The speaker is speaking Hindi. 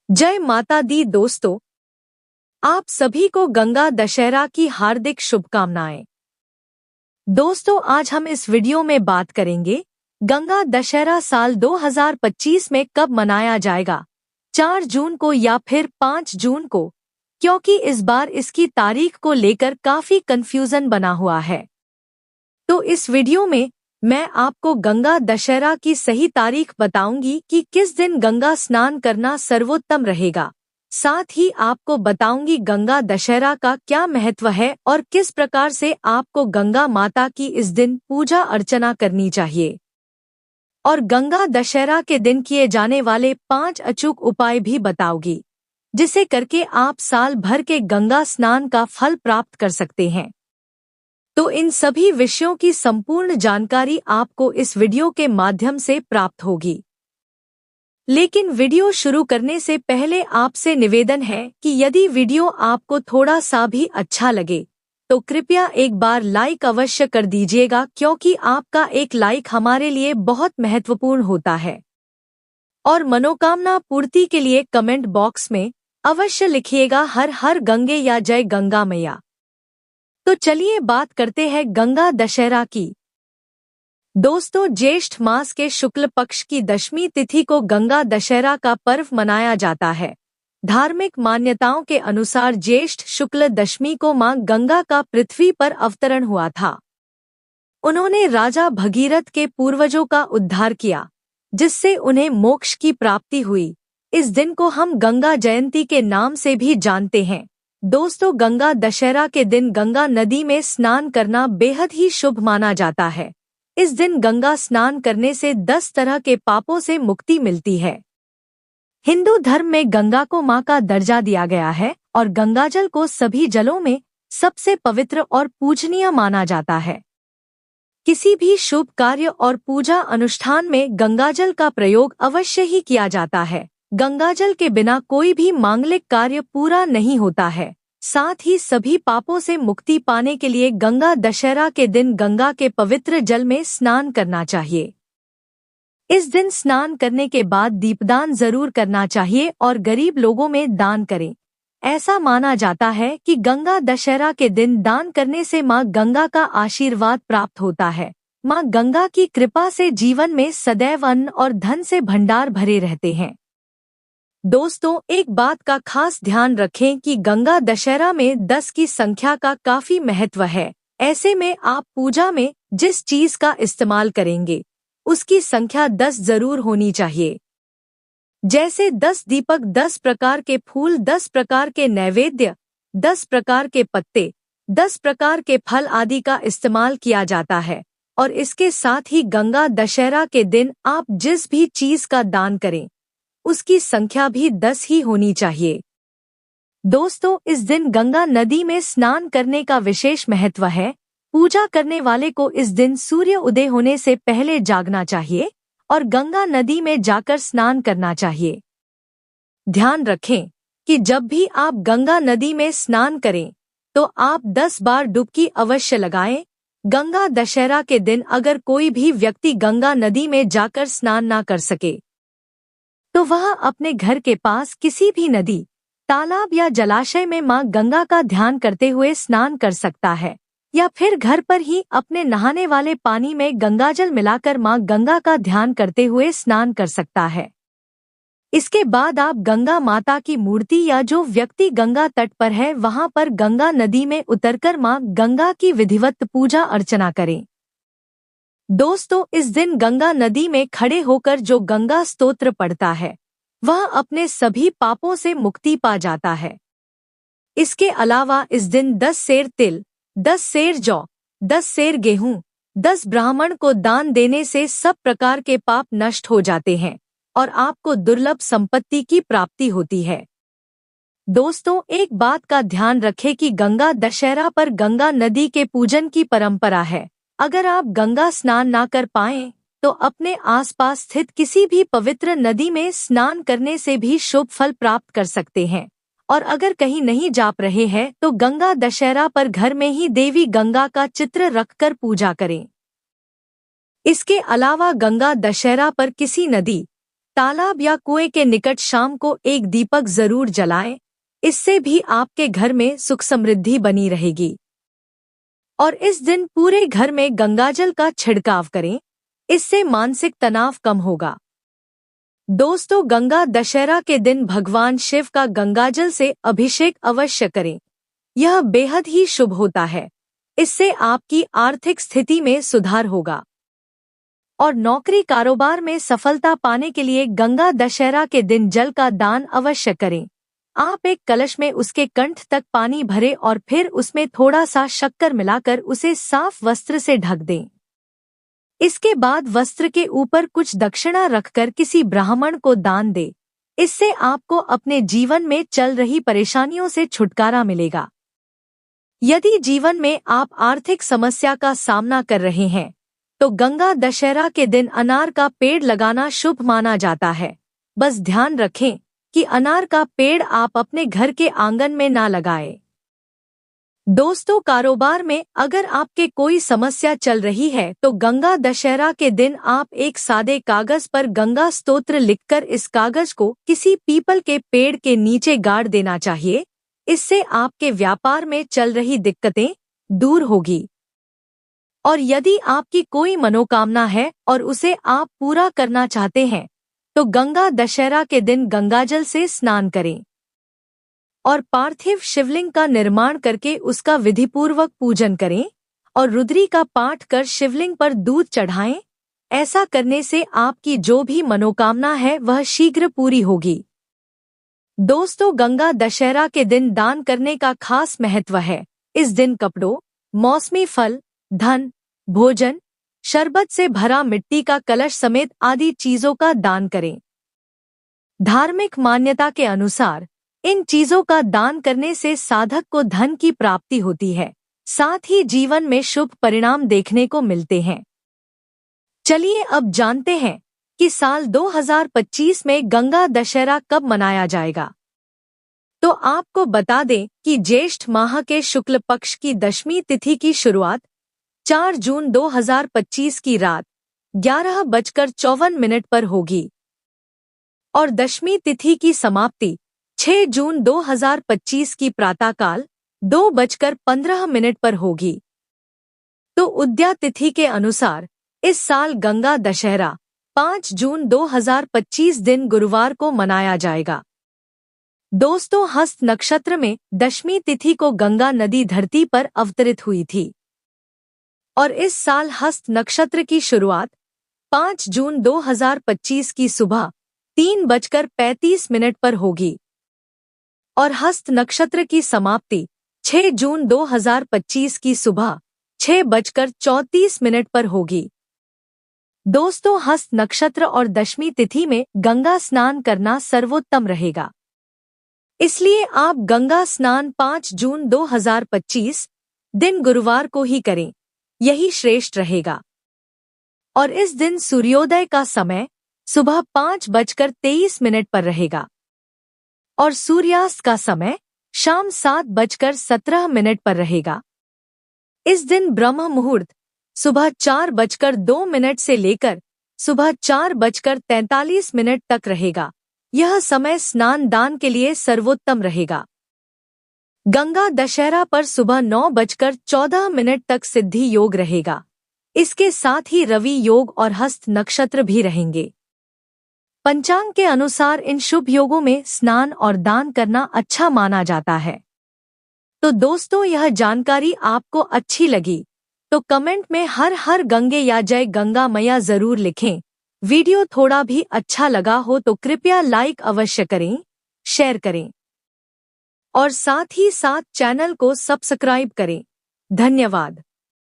जय माता दी दोस्तों, आप सभी को गंगा दशहरा की हार्दिक शुभकामनाएं। दोस्तों, आज हम इस वीडियो में बात करेंगे गंगा दशहरा साल 2025 में कब मनाया जाएगा, 4 जून को या फिर 5 जून को, क्योंकि इस बार इसकी तारीख को लेकर काफी कंफ्यूजन बना हुआ है। तो इस वीडियो में मैं आपको गंगा दशहरा की सही तारीख बताऊंगी कि किस दिन गंगा स्नान करना सर्वोत्तम रहेगा। साथ ही आपको बताऊंगी गंगा दशहरा का क्या महत्व है और किस प्रकार से आपको गंगा माता की इस दिन पूजा अर्चना करनी चाहिए। और गंगा दशहरा के दिन किए जाने वाले 5 अचूक उपाय भी बताऊंगी, जिसे करके आप साल भर के गंगा स्नान का फल प्राप्त कर सकते हैं। तो इन सभी विषयों की संपूर्ण जानकारी आपको इस वीडियो के माध्यम से प्राप्त होगी। लेकिन वीडियो शुरू करने से पहले आपसे निवेदन है कि यदि वीडियो आपको थोड़ा सा भी अच्छा लगे तो कृपया एक बार लाइक अवश्य कर दीजिएगा, क्योंकि आपका एक लाइक हमारे लिए बहुत महत्वपूर्ण होता है। और मनोकामना पूर्ति के लिए कमेंट बॉक्स में अवश्य लिखिएगा हर हर गंगे या जय गंगा मैया। तो चलिए बात करते हैं गंगा दशहरा की। दोस्तों, ज्येष्ठ मास के शुक्ल पक्ष की दशमी तिथि को गंगा दशहरा का पर्व मनाया जाता है। धार्मिक मान्यताओं के अनुसार ज्येष्ठ शुक्ल दशमी को मां गंगा का पृथ्वी पर अवतरण हुआ था। उन्होंने राजा भगीरथ के पूर्वजों का उद्धार किया, जिससे उन्हें मोक्ष की प्राप्ति हुई। इस दिन को हम गंगा जयंती के नाम से भी जानते हैं। दोस्तों, गंगा दशहरा के दिन गंगा नदी में स्नान करना बेहद ही शुभ माना जाता है। इस दिन गंगा स्नान करने से 10 तरह के पापों से मुक्ति मिलती है। हिंदू धर्म में गंगा को मां का दर्जा दिया गया है और गंगाजल को सभी जलों में सबसे पवित्र और पूजनीय माना जाता है। किसी भी शुभ कार्य और पूजा अनुष्ठान में गंगाजल का प्रयोग अवश्य ही किया जाता है। गंगाजल के बिना कोई भी मांगलिक कार्य पूरा नहीं होता है। साथ ही सभी पापों से मुक्ति पाने के लिए गंगा दशहरा के दिन गंगा के पवित्र जल में स्नान करना चाहिए। इस दिन स्नान करने के बाद दीपदान जरूर करना चाहिए और गरीब लोगों में दान करें। ऐसा माना जाता है कि गंगा दशहरा के दिन दान करने से मां गंगा का आशीर्वाद प्राप्त होता है। मां गंगा की कृपा से जीवन में सदैव अन्न और धन से भंडार भरे रहते हैं। दोस्तों, एक बात का खास ध्यान रखें कि गंगा दशहरा में 10 की संख्या का काफी महत्व है। ऐसे में आप पूजा में जिस चीज का इस्तेमाल करेंगे उसकी संख्या 10 जरूर होनी चाहिए। जैसे 10 दीपक, 10 प्रकार के फूल, 10 प्रकार के नैवेद्य, 10 प्रकार के पत्ते, 10 प्रकार के फल आदि का इस्तेमाल किया जाता है। और इसके साथ ही गंगा दशहरा के दिन आप जिस भी चीज का दान करें उसकी संख्या भी 10 ही होनी चाहिए। दोस्तों, इस दिन गंगा नदी में स्नान करने का विशेष महत्व है। पूजा करने वाले को इस दिन सूर्य उदय होने से पहले जागना चाहिए और गंगा नदी में जाकर स्नान करना चाहिए। ध्यान रखें कि जब भी आप गंगा नदी में स्नान करें तो आप 10 बार डुबकी अवश्य लगाएं। गंगा दशहरा के दिन अगर कोई भी व्यक्ति गंगा नदी में जाकर स्नान ना कर सके तो वह अपने घर के पास किसी भी नदी, तालाब या जलाशय में मां गंगा का ध्यान करते हुए स्नान कर सकता है, या फिर घर पर ही अपने नहाने वाले पानी में गंगाजल मिलाकर मां गंगा का ध्यान करते हुए स्नान कर सकता है। इसके बाद आप गंगा माता की मूर्ति या जो व्यक्ति गंगा तट पर है वहां पर गंगा नदी में उतरकर मां गंगा की विधिवत पूजा अर्चना करें। दोस्तों, इस दिन गंगा नदी में खड़े होकर जो गंगा स्तोत्र पढ़ता है वह अपने सभी पापों से मुक्ति पा जाता है। इसके अलावा इस दिन 10 सेर तिल, 10 सेर जौ, 10 सेर गेहूं, 10 ब्राह्मण को दान देने से सब प्रकार के पाप नष्ट हो जाते हैं और आपको दुर्लभ संपत्ति की प्राप्ति होती है। दोस्तों, एक बात का ध्यान रखें कि गंगा दशहरा पर गंगा नदी के पूजन की परंपरा है। अगर आप गंगा स्नान ना कर पाएं तो अपने आसपास स्थित किसी भी पवित्र नदी में स्नान करने से भी शुभ फल प्राप्त कर सकते हैं। और अगर कहीं नहीं जा रहे हैं तो गंगा दशहरा पर घर में ही देवी गंगा का चित्र रखकर पूजा करें। इसके अलावा गंगा दशहरा पर किसी नदी, तालाब या कुएं के निकट शाम को एक दीपक जरूर जलाएं। इससे भी आपके घर में सुख समृद्धि बनी रहेगी। और इस दिन पूरे घर में गंगाजल का छिड़काव करें, इससे मानसिक तनाव कम होगा। दोस्तों, गंगा दशहरा के दिन भगवान शिव का गंगाजल से अभिषेक अवश्य करें। यह बेहद ही शुभ होता है। इससे आपकी आर्थिक स्थिति में सुधार होगा। और नौकरी कारोबार में सफलता पाने के लिए गंगा दशहरा के दिन जल का दान अवश्य करें। आप एक कलश में उसके कंठ तक पानी भरें और फिर उसमें थोड़ा सा शक्कर मिलाकर उसे साफ वस्त्र से ढक दें। इसके बाद वस्त्र के ऊपर कुछ दक्षिणा रखकर किसी ब्राह्मण को दान दें। इससे आपको अपने जीवन में चल रही परेशानियों से छुटकारा मिलेगा। यदि जीवन में आप आर्थिक समस्या का सामना कर रहे हैं, तो गंगा दशहरा के दिन अनार का पेड़ लगाना शुभ माना जाता है। बस ध्यान रखें कि अनार का पेड़ आप अपने घर के आंगन में ना लगाएं। दोस्तों, कारोबार में अगर आपके कोई समस्या चल रही है तो गंगा दशहरा के दिन आप एक सादे कागज पर गंगा स्तोत्र लिखकर इस कागज को किसी पीपल के पेड़ के नीचे गाड़ देना चाहिए। इससे आपके व्यापार में चल रही दिक्कतें दूर होगी। और यदि आपकी कोई मनोकामना है और उसे आप पूरा करना चाहते हैं, तो गंगा दशहरा के दिन गंगाजल से स्नान करें और पार्थिव शिवलिंग का निर्माण करके उसका विधिपूर्वक पूजन करें और रुद्री का पाठ कर शिवलिंग पर दूध चढ़ाएं। ऐसा करने से आपकी जो भी मनोकामना है वह शीघ्र पूरी होगी। दोस्तों, गंगा दशहरा के दिन दान करने का खास महत्व है। इस दिन कपड़ों, मौसमी फल, धन, भोजन, शरबत से भरा मिट्टी का कलश समेत आदि चीजों का दान करें। धार्मिक मान्यता के अनुसार इन चीजों का दान करने से साधक को धन की प्राप्ति होती है, साथ ही जीवन में शुभ परिणाम देखने को मिलते हैं। चलिए अब जानते हैं कि साल 2025 में गंगा दशहरा कब मनाया जाएगा। तो आपको बता दें कि ज्येष्ठ माह के शुक्ल पक्ष की दशमी तिथि की शुरुआत 4 जून 2025 की रात 11:54 पर होगी और दशमी तिथि की समाप्ति 6 जून 2025 की प्रातःकाल 2:15 पर होगी। तो उदया तिथि के अनुसार इस साल गंगा दशहरा 5 जून 2025 दिन गुरुवार को मनाया जाएगा। दोस्तों, हस्त नक्षत्र में दशमी तिथि को गंगा नदी धरती पर अवतरित हुई थी और इस साल हस्त नक्षत्र की शुरुआत 5 जून 2025 की सुबह 3:35 पर होगी और हस्त नक्षत्र की समाप्ति 6 जून 2025 की सुबह 6:34 पर होगी। दोस्तों, हस्त नक्षत्र और दशमी तिथि में गंगा स्नान करना सर्वोत्तम रहेगा। इसलिए आप गंगा स्नान 5 जून 2025 दिन गुरुवार को ही करें, यही श्रेष्ठ रहेगा। और इस दिन सूर्योदय का समय सुबह 5:23 पर रहेगा और सूर्यास्त का समय शाम 7:17 पर रहेगा। इस दिन ब्रह्म मुहूर्त सुबह 4:02 से लेकर सुबह 4:43 तक रहेगा। यह समय स्नान दान के लिए सर्वोत्तम रहेगा। गंगा दशहरा पर सुबह 9:14 तक सिद्धि योग रहेगा। इसके साथ ही रवि योग और हस्त नक्षत्र भी रहेंगे। पंचांग के अनुसार इन शुभ योगों में स्नान और दान करना अच्छा माना जाता है। तो दोस्तों, यह जानकारी आपको अच्छी लगी तो कमेंट में हर हर गंगे या जय गंगा मैया जरूर लिखें। वीडियो थोड़ा भी अच्छा लगा हो तो कृपया लाइक अवश्य करें, शेयर करें और साथ ही साथ चैनल को सब्सक्राइब करें। धन्यवाद।